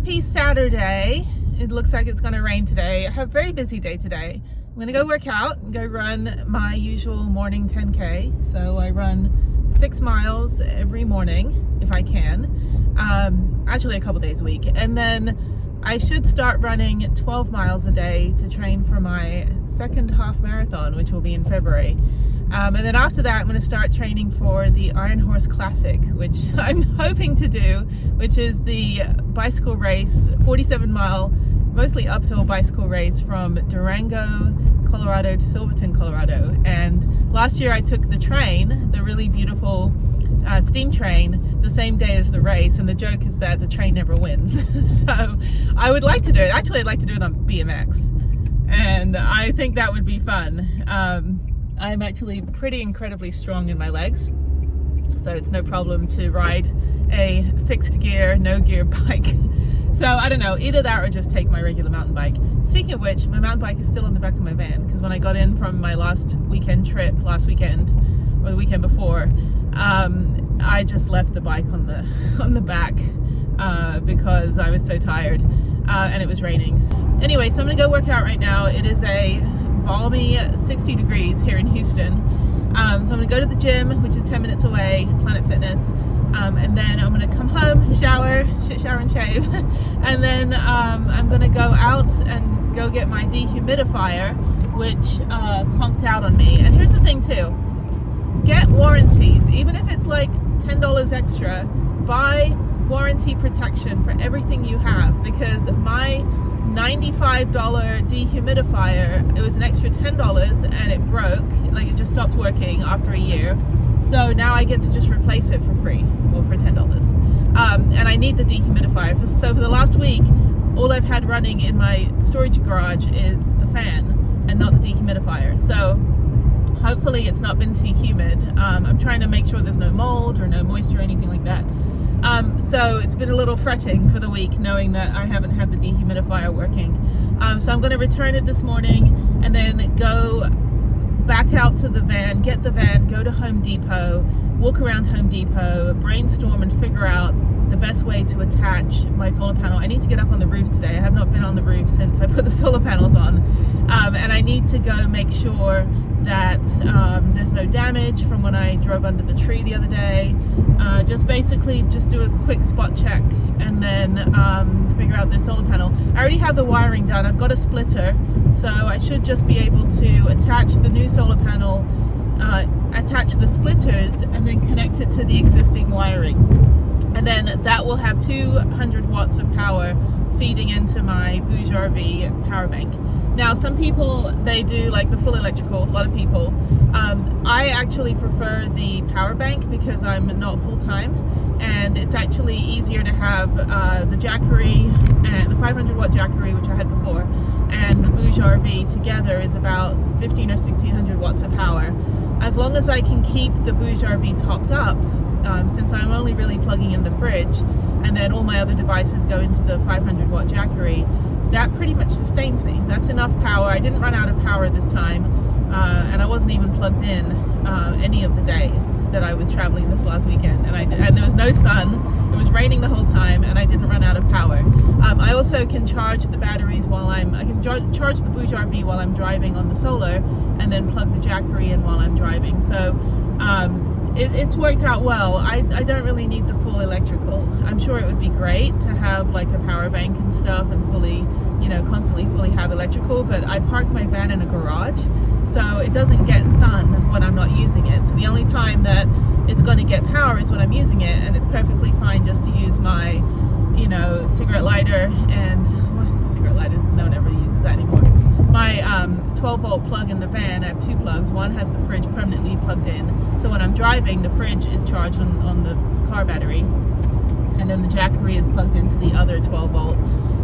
Happy Saturday. It looks like it's going to rain today. I have a very busy day today. I'm going to go work out and go run my usual morning 10K. So I run 6 miles every morning if I can. Actually a couple days a week. And then I should start running 12 miles a day to train for my second half marathon, which will be in February. And then after that, I'm going to start training for the Iron Horse Classic, which I'm hoping to do, which is the bicycle race, 47-mile, mostly uphill bicycle race from Durango, Colorado to Silverton, Colorado. And last year I took the train, the really beautiful steam train, the same day as the race, and the joke is that the train never wins. So I would like to do it. Actually, I'd like to do it on BMX, and I think that would be fun. I'm actually pretty incredibly strong in my legs, so it's no problem to ride a fixed gear, no gear bike. So I don't know, either that or just take my regular mountain bike. Speaking of which, my mountain bike is still in the back of my van, because when I got in from my last weekend trip, last weekend, or the weekend before, I just left the bike on the back because I was so tired, and it was raining. Anyway, so I'm gonna go work out right now. It is a balmy 60 degrees here in Houston. So I'm gonna go to the gym, which is 10 minutes away, Planet Fitness, and then I'm gonna come home, shower and shave, and then I'm gonna go out and go get my dehumidifier, which conked out on me. And here's the thing too, get warranties, even if it's like $10 extra, buy warranty protection for everything you have, because my $95 dehumidifier, it was an extra $10 and it broke, like it just stopped working after a year. So now I get to just replace it for free, or for $10. And I need the dehumidifier. So for the last week, all I've had running in my storage garage is the fan and not the dehumidifier. So hopefully it's not been too humid. I'm trying to make sure there's no mold or no moisture or anything like that. So it's been a little fretting for the week knowing that I haven't had the dehumidifier working. So I'm going to return it this morning and then go back out to the van, get the van, go to Home Depot, walk around Home Depot, brainstorm and figure out the best way to attach my solar panel. I need to get up on the roof today. I have not been on the roof since I put the solar panels on. And I need to go make sure that there's no damage from when I drove under the tree the other day. Just basically just do a quick spot check and then figure out this solar panel. I already have the wiring done. I've got a splitter, so I should just be able to attach the new solar panel, attach the splitters, and then connect it to the existing wiring. And then that will have 200 watts of power feeding into my Bouge RV power bank. Now, some people, they do like the full electrical, a lot of people. I actually prefer the power bank because I'm not full-time, and it's actually easier to have the Jackery and the 500 watt Jackery, which I had before, and the Bouge RV together is about 15 or 1600 watts of power. As long as I can keep the Bouge RV topped up, since I'm only really plugging in the fridge, and then all my other devices go into the 500 watt Jackery, that pretty much sustains me. That's enough power. I didn't run out of power this time, and I wasn't even plugged in any of the days that I was traveling this last weekend, and there was no sun. It was raining the whole time, and I didn't run out of power. I also can charge the batteries while I can charge the Bouge RV while I'm driving on the solar, and then plug the Jackery in while I'm driving. So it's worked out well. I don't really need the full electrical. I'm sure it would be great to have like a power bank and stuff and fully, constantly fully have electrical, but I park my van in a garage, so it doesn't get sun when I'm not using it. So the only time that it's going to get power is when I'm using it, and it's perfectly fine just to use my, cigarette lighter and, cigarette lighter, no one ever uses that anymore. My 12 volt plug in the van. I have 2 plugs. One has the fridge permanently plugged in, so when I'm driving, the fridge is charged on the car battery, and then the Jackery is plugged into the other 12 volt,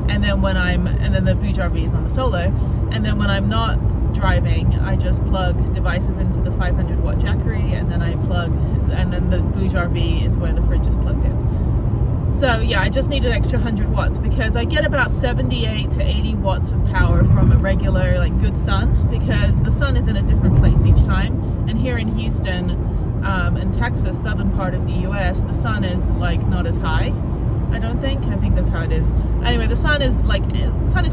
and then the Bouge RV is on the solar, and then when I'm not driving, I just plug devices into the 500 watt Jackery, and then the Bouge RV is where the fridge is plugged in. So yeah, I just need an extra 100 watts because I get about 78 to 80 watts of power from a regular, like, good sun, because the sun is in a different place each time. And here in Houston, in Texas, southern part of the US, the sun is like not as high. I don't think. I think that's how it is. Anyway, the sun is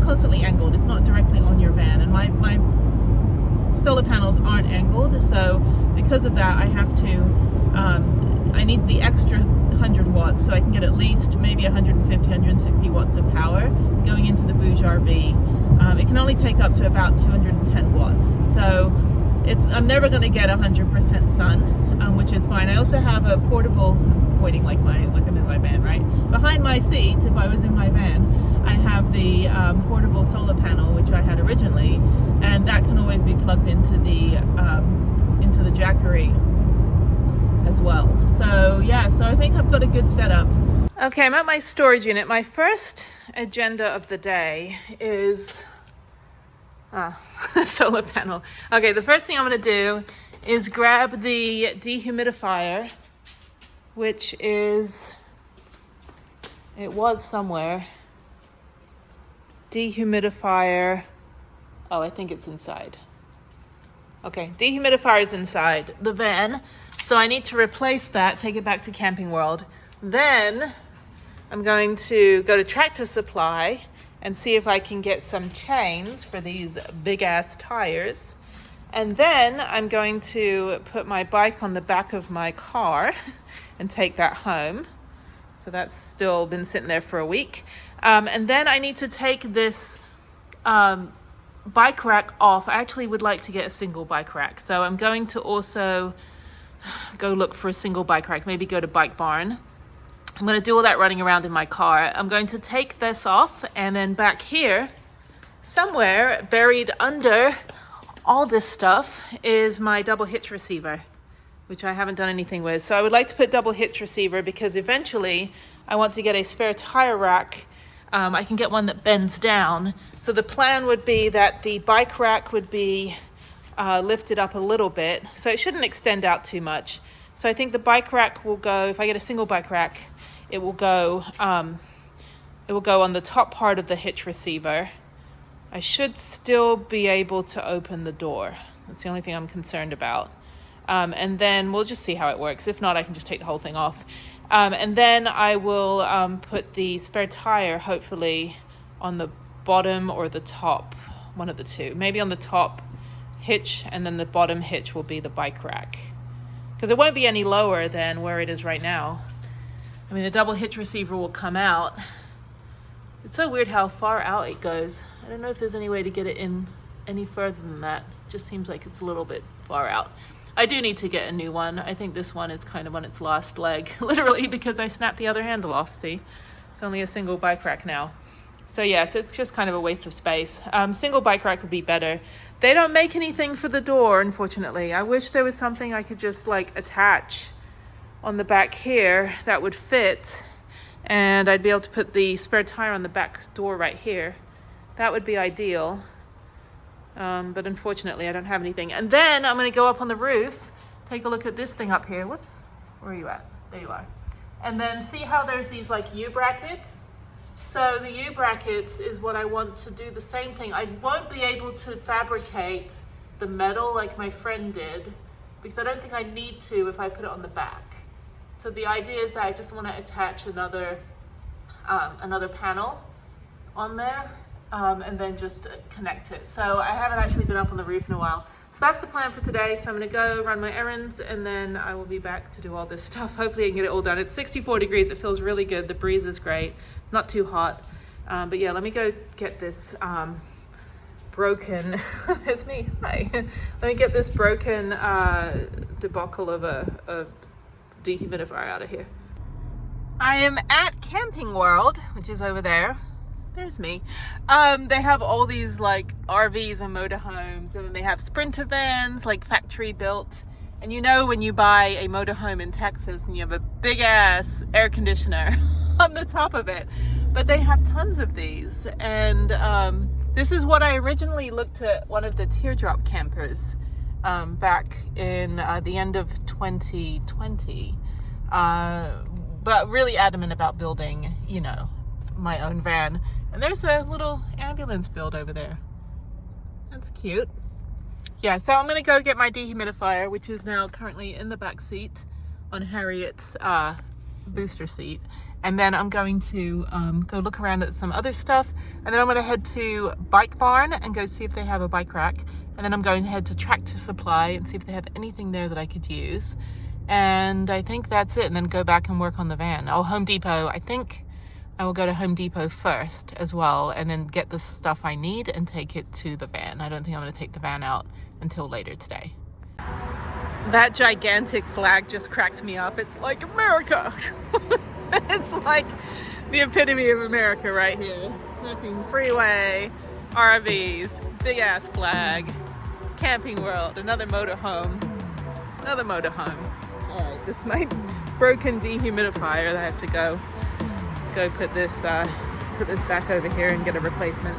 constantly angled. It's not directly on your van, and my solar panels aren't angled. So because of that, I have to. I need the extra 100 watts, so I can get at least maybe 150, 160 watts of power going into the Bouge RV. It can only take up to about 210 watts. So I'm never going to get 100% sun, which is fine. I also have a portable, pointing like I'm in my van, right? Behind my seat, if I was in my van, I have the portable solar panel, which I had originally, and that can always be plugged into the Jackery as well. So yeah, so I think I've got a good setup. Okay, I'm at my storage unit. My first agenda of the day is solar panel. Okay, the first thing I'm going to do is grab the dehumidifier, which is, it was somewhere. Dehumidifier. Oh, I think it's inside. Okay, dehumidifier is inside the van. So I need to replace that, take it back to Camping World. Then I'm going to go to Tractor Supply and see if I can get some chains for these big ass tires. And then I'm going to put my bike on the back of my car and take that home. So that's still been sitting there for a week. And then I need to take this bike rack off. I actually would like to get a single bike rack. So I'm going to also go look for a single bike rack, maybe go to Bike Barn. I'm going to do all that running around in my car. I'm going to take this off, and then back here, somewhere buried under all this stuff, is my double hitch receiver, which I haven't done anything with. So I would like to put double hitch receiver because eventually I want to get a spare tire rack. I can get one that bends down. So the plan would be that the bike rack would be lifted up a little bit, so it shouldn't extend out too much. So I think the bike rack will go, if I get a single bike rack, it will go on the top part of the hitch receiver. I should still be able to open the door. That's the only thing I'm concerned about. And then we'll just see how it works. If not, I can just take the whole thing off. And then I will put the spare tire, hopefully, on the bottom or the top, one of the two. Maybe on the top hitch, and then the bottom hitch will be the bike rack, because it won't be any lower than where it is right now. I mean, the double hitch receiver will come out. It's so weird how far out it goes. I don't know if there's any way to get it in any further than that. It just seems like it's a little bit far out. I do need to get a new one. I think this one is kind of on its last leg, literally, because I snapped the other handle off. See, it's only a single bike rack now. So yeah, so it's just kind of a waste of space. Single bike rack would be better. They don't make anything for the door, unfortunately. I wish there was something I could just like attach on the back here that would fit, and I'd be able to put the spare tire on the back door right here. That would be ideal. But unfortunately I don't have anything. And then I'm going to go up on the roof, take a look at this thing up here. Whoops, where are you at? There you are. And then see how there's these like U-brackets? So the U-brackets is what I want to do the same thing. I won't be able to fabricate the metal like my friend did, because I don't think I need to if I put it on the back. So the idea is that I just want to attach another panel on there, and then just connect it. So I haven't actually been up on the roof in a while. So that's the plan for today. So I'm going to go run my errands, and then I will be back to do all this stuff. Hopefully I can get it all done. It's 64 degrees. It feels really good. The breeze is great. Not too hot. But yeah, let me go get this broken, it's me, hi. Let me get this broken debacle of a dehumidifier out of here. I am at Camping World, which is over there. There's me. They have all these like RVs and motorhomes, and then they have Sprinter vans, like factory built. And you know when you buy a motorhome in Texas and you have a big ass air conditioner on the top of it. But they have tons of these, and this is what I originally looked at one of the teardrop campers back in the end of 2020, but really adamant about building, you know, my own van. And there's a little ambulance build over there. That's cute. Yeah, so I'm gonna go get my dehumidifier, which is now currently in the back seat on Harriet's booster seat. And then I'm going to go look around at some other stuff. And then I'm gonna head to Bike Barn and go see if they have a bike rack. And then I'm going to head to Tractor Supply and see if they have anything there that I could use. And I think that's it. And then go back and work on the van. Oh, Home Depot. I think I will go to Home Depot first as well, and then get the stuff I need and take it to the van. I don't think I'm gonna take the van out until later today. That gigantic flag just cracks me up. It's like America. It's like the epitome of America right here. Fucking freeway, RVs, big ass flag, camping world, another motorhome, another motorhome. All right, this is my broken dehumidifier that I have to go put this back over here and get a replacement.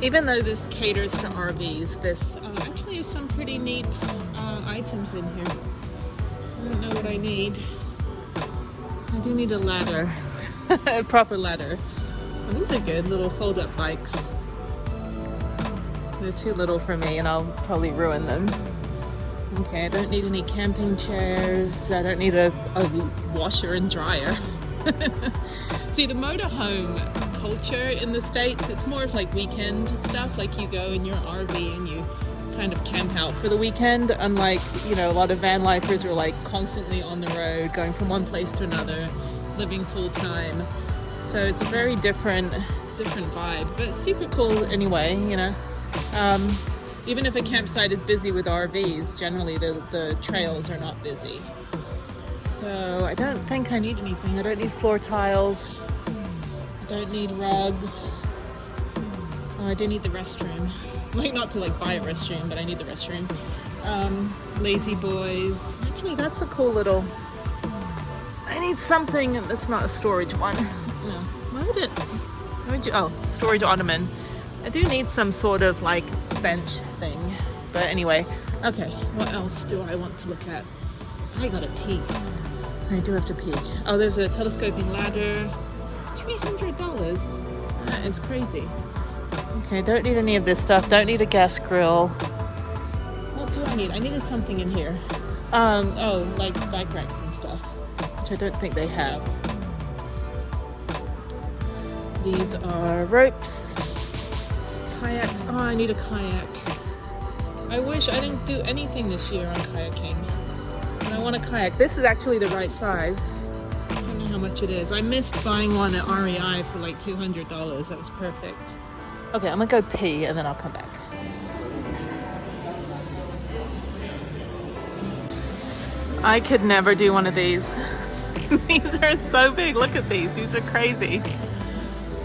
Even though this caters to RVs, this actually has some pretty neat items in here. I don't know what I need. I do need a ladder, a proper ladder. Oh, these are good, little fold-up bikes. They're too little for me and I'll probably ruin them. Okay, I don't need any camping chairs. I don't need a washer and dryer. See, the motorhome culture in the States, it's more of like weekend stuff. Like you go in your RV and you kind of camp out for the weekend. Unlike, you know, a lot of van lifers are like constantly on the road, going from one place to another, living full time. So it's a very different vibe, but super cool anyway, you know. Even if a campsite is busy with RVs, generally the trails are not busy. So I don't think I need anything. I don't need floor tiles. I don't need rugs. Oh, I do need the restroom. Like, not to like buy a restroom, but I need the restroom. Lazy boys. Actually, that's a cool little... I need something that's not a storage one. No. Why would you... Oh, storage ottoman. I do need some sort of like bench thing. But anyway, okay, what else do I want to look at? I gotta pee. I do have to pee. Oh, there's a telescoping ladder. $300. That is crazy. Okay, don't need any of this stuff. Don't need a gas grill. What do I need? I needed something in here. Oh, like bike racks and stuff, which I don't think they have. These are ropes. Kayaks. Oh, I need a kayak. I wish I didn't do anything this year on kayaking. And I want a kayak. This is actually the right size. I don't know how much it is. I missed buying one at REI for like $200. That was perfect. Okay, I'm gonna go pee and then I'll come back. I could never do one of these. These are so big. Look at these. These are crazy.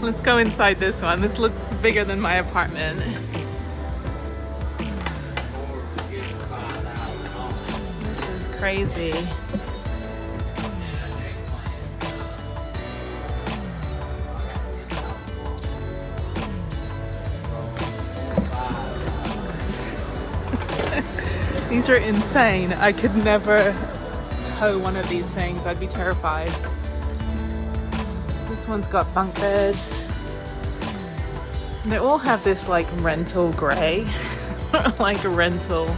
Let's go inside this one. This looks bigger than my apartment. This is crazy. These are insane. I could never tow one of these things. I'd be terrified. This one's got bunk beds. They all have this like rental gray, like a rental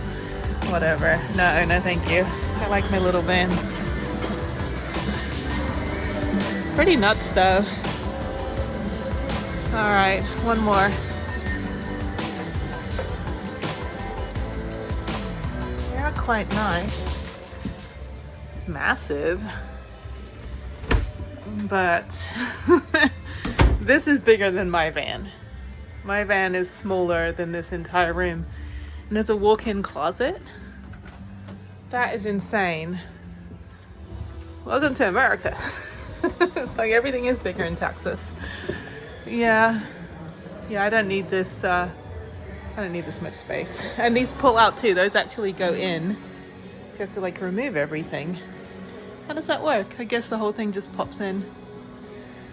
whatever. No, thank you. I like my little van. Pretty nuts though. All right, one more. They're quite nice. Massive. But this is bigger than my van. My van is smaller than this entire room. And there's a walk-in closet. That is insane. Welcome to America. It's like everything is bigger in Texas. Yeah, I don't need this. I don't need this much space. And these pull out too. Those actually go in. So you have to like remove everything. How does that work? I guess the whole thing just pops in.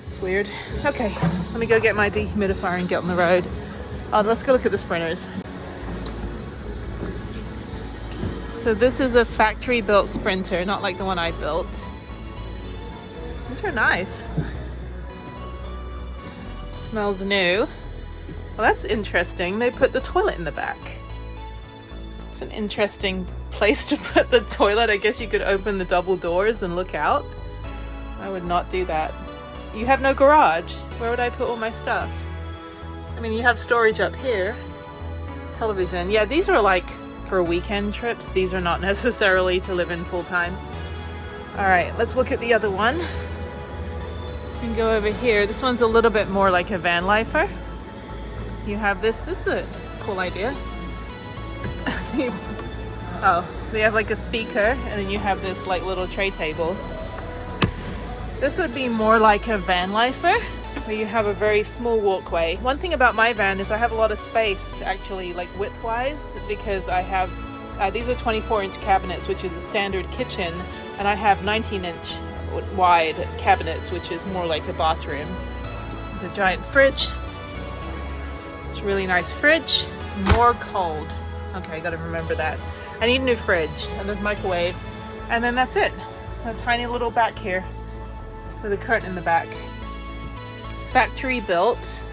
It's weird. Okay, let me go get my dehumidifier and get on the road. Oh, let's go look at the Sprinters. So this is a factory-built Sprinter, not like the one I built. These are nice. Smells new. Well, that's interesting. They put the toilet in the back. It's an interesting place to put the toilet. I guess you could open the double doors and look out. I would not do that. You have no garage. Where would I put all my stuff? I mean, you have storage up here. Television. Yeah, these are like for weekend trips. These are not necessarily to live in full time. All right, let's look at the other one. And go over here. This one's a little bit more like a van lifer. You have this. This is a cool idea. Oh, they have like a speaker, and then you have this like little tray table. This would be more like a van lifer, where you have a very small walkway. One thing about my van is I have a lot of space, actually, like width-wise, because I have these are 24-inch cabinets, which is a standard kitchen, and I have 19-inch wide cabinets, which is more like a bathroom. There's a giant fridge. It's a really nice fridge. More cold. Okay, gotta remember that. I need a new fridge, and there's microwave, and then that's it. A tiny little back here with a curtain in the back. Factory built.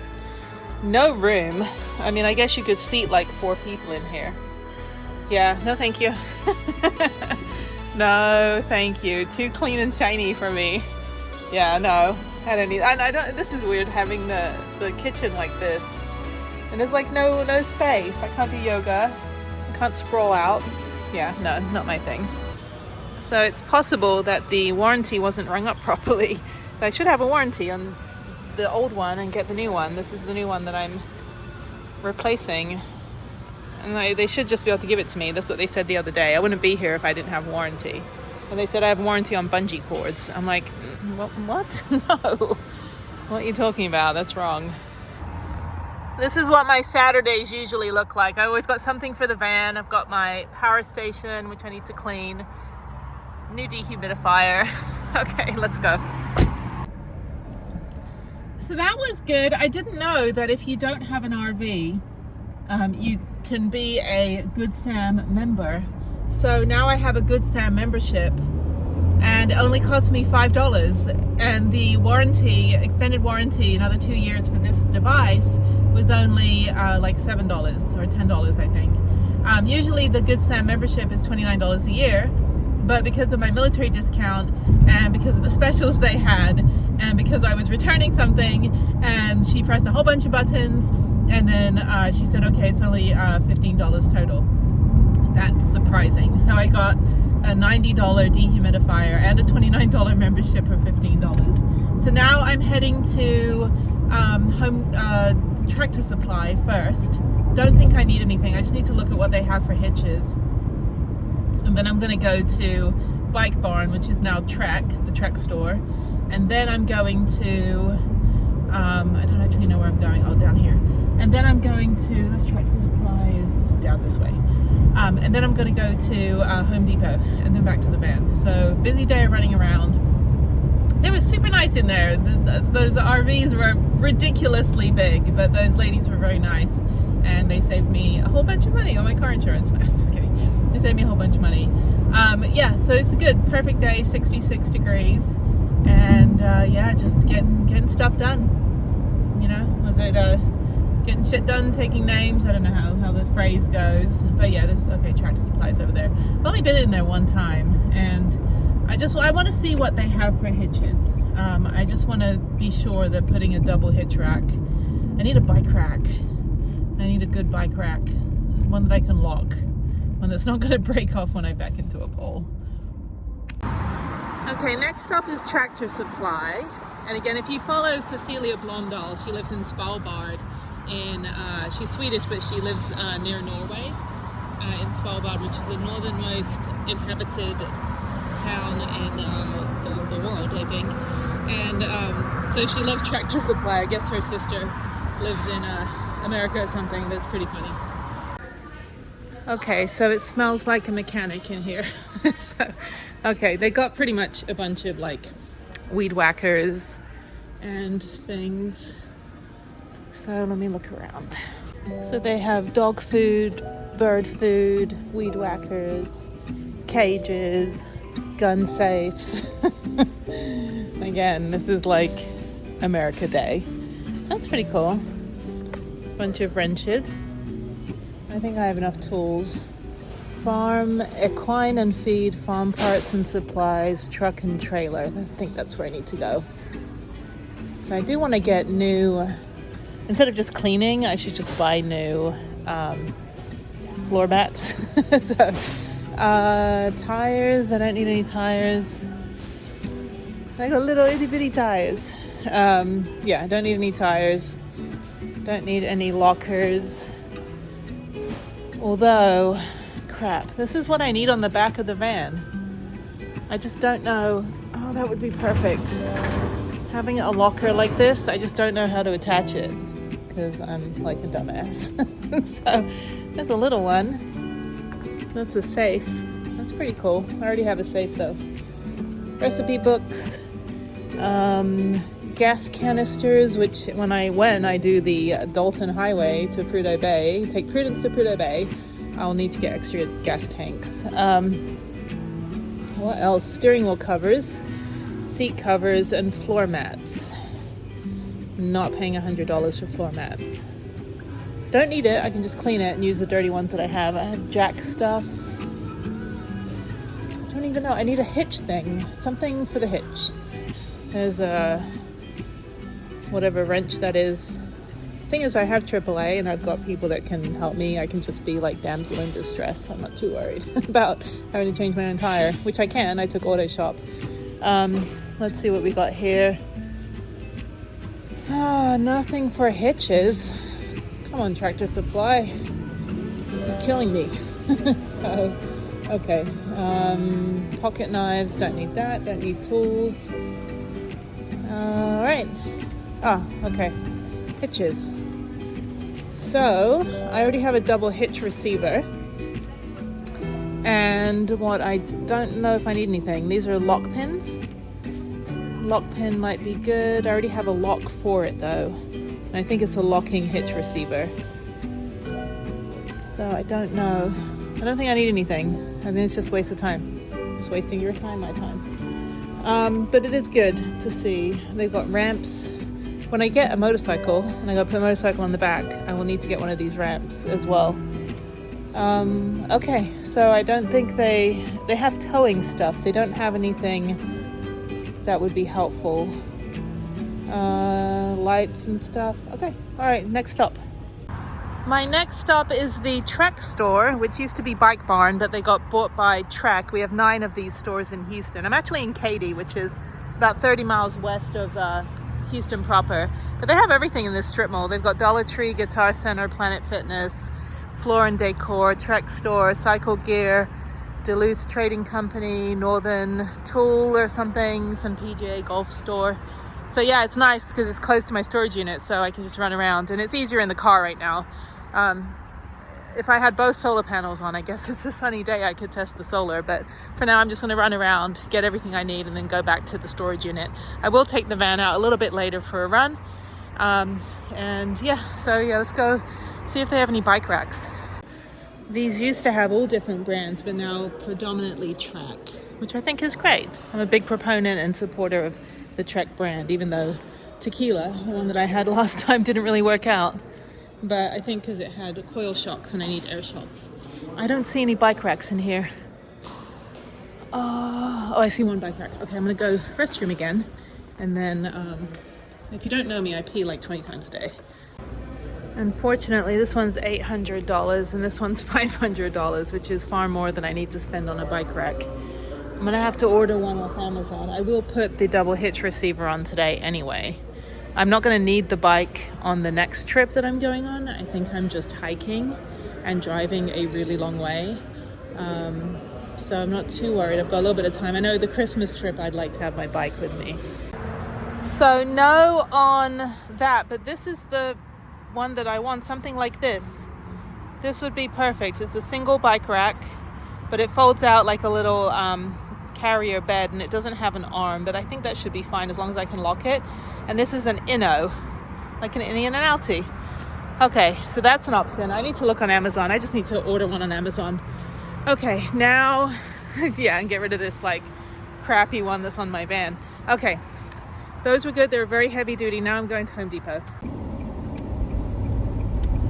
No room. I mean, I guess you could seat like 4 people in here. Yeah, no thank you. No thank you. Too clean and shiny for me. Yeah, no. I don't need. I don't. This is weird having the kitchen like this, and there's like no space. I can't do yoga. I can't sprawl out. Yeah, no, not my thing. So it's possible that the warranty wasn't rung up properly. I should have a warranty on the old one and get the new one. This is the new one that I'm replacing. And they should just be able to give it to me. That's what they said the other day. I wouldn't be here if I didn't have warranty. And they said I have warranty on bungee cords. I'm like, what? No. What are you talking about? That's wrong. This is what my Saturdays usually look like. I always got something for the van. I've got my power station, which I need to clean. New dehumidifier. Okay, let's go. So that was good. I didn't know that if you don't have an RV, you can be a Good Sam member. So now I have a Good Sam membership, and it only cost me $5. And the warranty, extended warranty, another 2 years for this device was only like $7 or $10, I think. Usually the Good Sam membership is $29 a year, but because of my military discount and because of the specials they had, and because I was returning something, and she pressed a whole bunch of buttons, and then she said, okay, it's only $15 total. That's surprising. So I got a $90 dehumidifier and a $29 membership for $15. So now I'm heading to home Tractor Supply first. Don't think I need anything. I just need to look at what they have for hitches. And then I'm going to go to Bike Barn, which is now Trek, the Trek store. And then I'm going to, I don't actually know where I'm going. Oh, down here. And then I'm going to, this Tractor Supply is down this way. And then I'm going to go to Home Depot and then back to the van. So busy day of running around. They were super nice in there. Those RVs were ridiculously big, but those ladies were very nice. And they saved me a whole bunch of money on my car insurance. I'm just kidding. They saved me a whole bunch of money. Yeah, so it's a good, perfect day, 66 degrees. And yeah, just getting stuff done. You know, was it getting shit done, taking names? I don't know how the phrase goes. But yeah, okay, Tractor Supply's over there. I've only been in there one time, and I want to see what they have for hitches. I just want to be sure they're putting a double hitch rack. I need a bike rack. I need a good bike rack. One that I can lock. One that's not going to break off when I back into a pole. Okay, next stop is Tractor Supply. And again, if you follow Cecilia Blondal, she lives in Svalbard. She's Swedish, but she lives near Norway, in Svalbard, which is the northernmost inhabited town in the world, I think. And so she loves Tractor Supply. I guess her sister lives in America or something, but it's pretty funny. Okay, so it smells like a mechanic in here. So, okay, they got pretty much a bunch of like weed whackers and things. So let me look around. So they have dog food, bird food, weed whackers, cages, gun safes. Again, this is like America Day. That's pretty cool. bunch of wrenches. I think I have enough tools. Farm, equine and feed, farm parts and supplies, truck and trailer. I think that's where I need to go. So I do want to get new, instead of just cleaning, I should just buy new floor mats. So, tires, I don't need any tires. I got little itty bitty tires. Yeah, I don't need any tires. Don't need any lockers. Although, crap, this is what I need on the back of the van. I just don't know. Oh, that would be perfect. Having a locker like this, I just don't know how to attach it because I'm like a dumbass. So there's a little one. That's a safe. That's pretty cool. I already have a safe though. Recipe books, gas canisters, which when I do the Dalton Highway to Prudhoe Bay, take Prudence to Prudhoe Bay, I'll need to get extra gas tanks. What else? Steering wheel covers, seat covers, and floor mats. I'm not paying $100 for floor mats. Don't need it. I can just clean it and use the dirty ones that I have. I have jack stuff. I don't even know. I need a hitch thing. Something for the hitch. There's a whatever wrench that is. Thing is, I have AAA and I've got people that can help me. I can just be like damsel in distress. So I'm not too worried about having to change my own tire, which I can. I took Auto Shop. Let's see what we got here. Nothing for hitches. Come on, Tractor Supply. You're killing me. So, okay. Pocket knives, don't need that. Don't need tools. All right. Okay. Hitches. So, I already have a double hitch receiver. And what I don't know if I need anything. These are lock pins. Lock pin might be good. I already have a lock for it though. And I think it's a locking hitch receiver. So I don't know. I don't think I need anything. I think it's just a waste of time. Just wasting your time, my time. But it is good to see. They've got ramps. When I get a motorcycle and I go put a motorcycle on the back, I will need to get one of these ramps as well. Okay, so I don't think they have towing stuff. They don't have anything that would be helpful. Lights and stuff. Okay, all right, next stop. My next stop is the Trek store, which used to be Bike Barn, but they got bought by Trek. We have 9 of these stores in Houston. I'm actually in Katy, which is about 30 miles west of Houston proper. But they have everything in this strip mall. They've got Dollar Tree, Guitar Center, Planet Fitness, Floor and Decor, Trek Store, Cycle Gear, Duluth Trading Company, Northern Tool or something, some PGA Golf Store. So yeah, it's nice because it's close to my storage unit, so I can just run around, and it's easier in the car right now. If I had both solar panels on, I guess it's a sunny day, I could test the solar, but for now I'm just going to run around, get everything I need, and then go back to the storage unit. I will take the van out a little bit later for a run. And yeah, so yeah, let's go see if they have any bike racks. These used to have all different brands, but now predominantly Trek, which I think is great. I'm a big proponent and supporter of the Trek brand, even though Tequila, the one that I had last time, didn't really work out. But I think because it had coil shocks and I need air shocks. I don't see any bike racks in here. Oh, I see one bike rack. Okay, I'm gonna go restroom again. And then, if you don't know me, I pee like 20 times a day. Unfortunately, this one's $800 and this one's $500, which is far more than I need to spend on a bike rack. I'm gonna have to order one off Amazon. I will put the double hitch receiver on today anyway. I'm not gonna need the bike on the next trip that I'm going on. I think I'm just hiking and driving a really long way. So I'm not too worried. I've got a little bit of time. I know the Christmas trip I'd like to have my bike with me. So no on that, but this is the one that I want, something like this. This would be perfect. It's a single bike rack, but it folds out like a little carrier bed, and it doesn't have an arm, but I think that should be fine as long as I can lock it. And this is an Inno, like an Innie and an Outie. Okay, so that's an option. I need to look on Amazon. I just need to order one on Amazon. Okay, now, yeah, and get rid of this like crappy one that's on my van. Okay, those were good. They were very heavy duty. Now I'm going to Home Depot.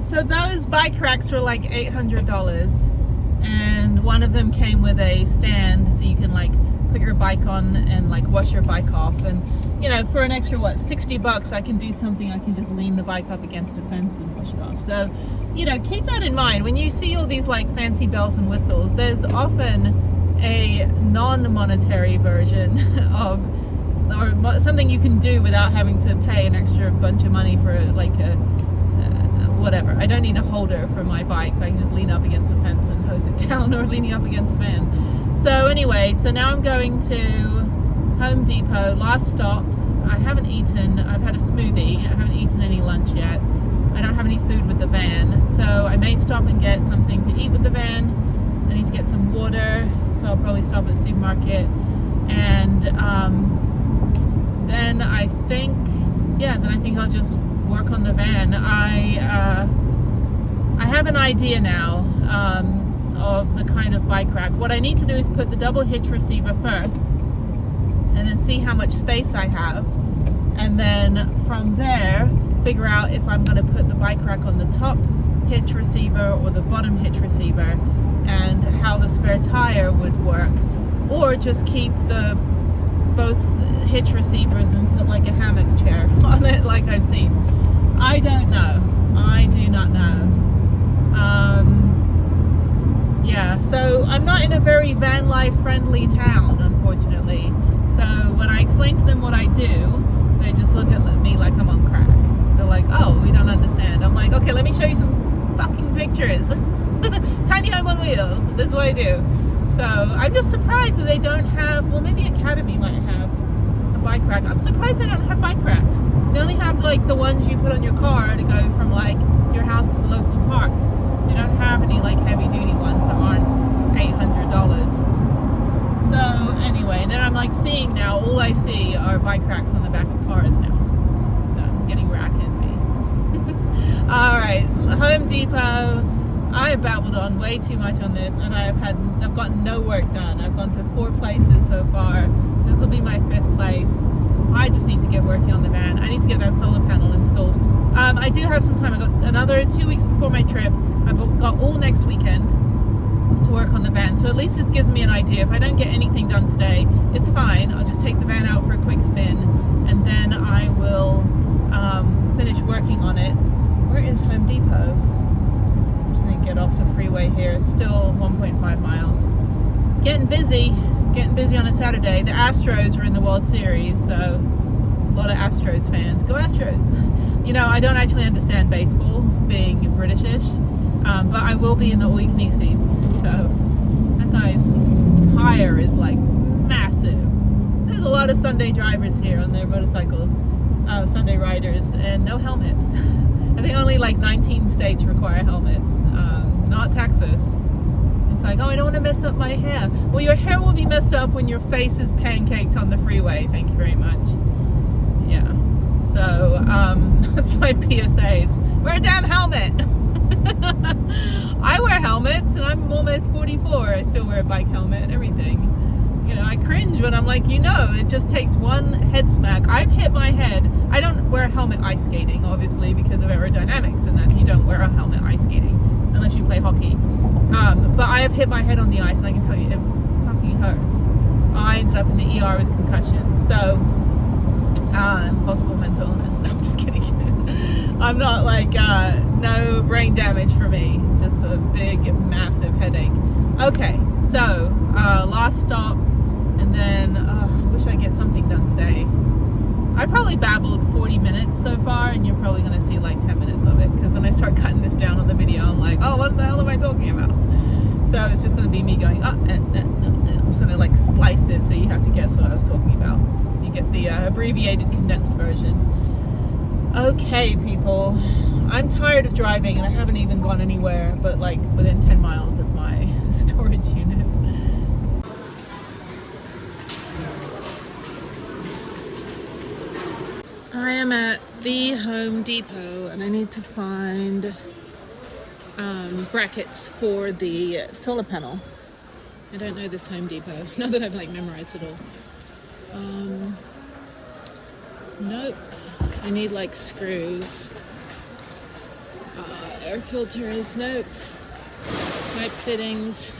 So those bike racks were like $800, and one of them came with a stand so you can like put your bike on and like wash your bike off. And you know, for an extra what, $60, I can do something. I can just lean the bike up against a fence and wash it off. So you know, keep that in mind when you see all these like fancy bells and whistles. There's often a non-monetary version of, or something you can do without having to pay an extra bunch of money for like a whatever. I don't need a holder for my bike. I can just lean up against a fence and hose it down, or leaning up against a van. So anyway, so now I'm going to Home Depot, last stop. I haven't eaten. I've had a smoothie. I haven't eaten any lunch yet. I don't have any food with the van, so I may stop and get something to eat with the van. I need to get some water, so I'll probably stop at the supermarket. And then I think I'll just work on the van. I have an idea now of the kind of bike rack. What I need to do is put the double hitch receiver first, and then see how much space I have, and then from there figure out if I'm going to put the bike rack on the top hitch receiver or the bottom hitch receiver, and how the spare tire would work, or just keep both hitch receivers and put like a hammock chair on it like I've seen. I don't know. I do not know. Yeah, so I'm not in a very van life friendly town, unfortunately. So when I explain to them what I do, they just look at me like I'm on crack. They're like, oh, we don't understand. I'm like, okay, let me show you some fucking pictures. Tiny home on wheels. This is what I do. So I'm just surprised that they don't have, well, maybe Academy might have a bike rack. I'm surprised they don't have bike racks. They only have like the ones you put on your car to go from like your house to the local park. They don't have any like heavy duty ones that aren't $800. So anyway, and then I'm like seeing now, all I see are bike racks on the back of cars now. So I'm getting rack envy. All right, Home Depot. I have babbled on way too much on this, and I've gotten no work done. I've gone to 4 places so far. This will be my 5th place. I just need to get working on the van. I need to get that solar panel installed. I do have some time. I've got another 2 weeks before my trip. I've got all next weekend to work on the van, so at least it gives me an idea. If I don't get anything done today, it's fine. I'll just take the van out for a quick spin, and then I will finish working on it. Where is Home Depot? I'm just gonna get off the freeway here. It's still 1.5 miles. It's getting busy on a Saturday. The Astros are in the World Series, so a lot of Astros fans. Go Astros! You know, I don't actually understand baseball, being Britishish, but I will be in the all-you-can-eat seats. So that guy's tire is like massive. There's a lot of Sunday drivers here on their motorcycles, Sunday riders, and no helmets. I think only like 19 states require helmets, not Texas. It's like, oh, I don't want to mess up my hair. Well, your hair will be messed up when your face is pancaked on the freeway. Thank you very much. Yeah. So that's my PSAs. Wear a damn helmet. I wear helmets, and I'm almost 44. I still wear a bike helmet and everything. You know, I cringe when I'm like, you know, it just takes one head smack. I've hit my head. I don't wear a helmet ice skating, obviously, because of aerodynamics, and that you don't wear a helmet ice skating unless you play hockey. But I have hit my head on the ice, and I can tell you, it fucking hurts. I ended up in the ER with concussion. So, possible mental illness. No, I'm just kidding. I'm not like, no brain damage for me. Just a big, massive headache. Okay, so, last stop, and then, I wish I get something done today. I probably babbled 40 minutes so far, and you're probably going to see like 10 minutes of it, because when I start cutting this down on the video, I'm like, oh, what the hell am I talking about? So it's just going to be me going, I'm just going to like splice it so you have to guess what I was talking about. You get the abbreviated condensed version. Okay, people, I'm tired of driving, and I haven't even gone anywhere but like within 10 miles of my storage unit. I am at the Home Depot, and I need to find brackets for the solar panel. I don't know this Home Depot, not that I've like memorized it all. Nope, I need like screws. Air filters, nope. Pipe fittings.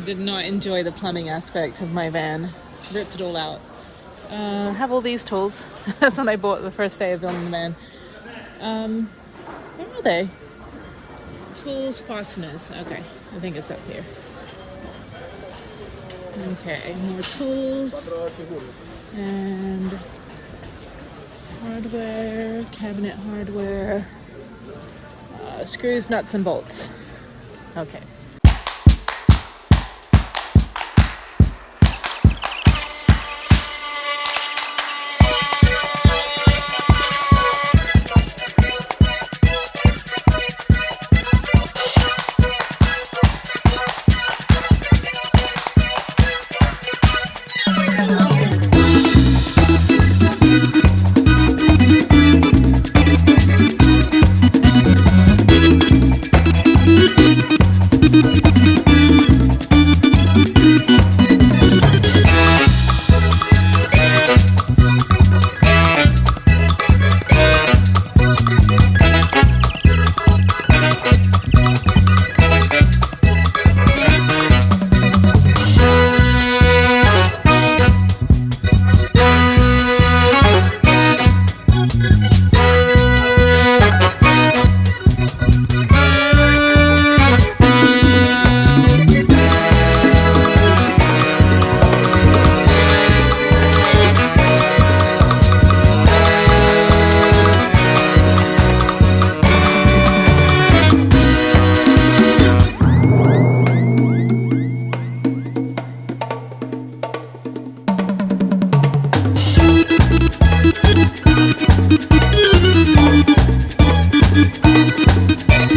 Did not enjoy the plumbing aspect of my van. Ripped it all out. Have all these tools. That's what I bought the first day of building the van. Where are they? Tools, fasteners. Okay, I think it's up here. Okay, more tools and hardware, cabinet hardware, screws, nuts, and bolts. Okay.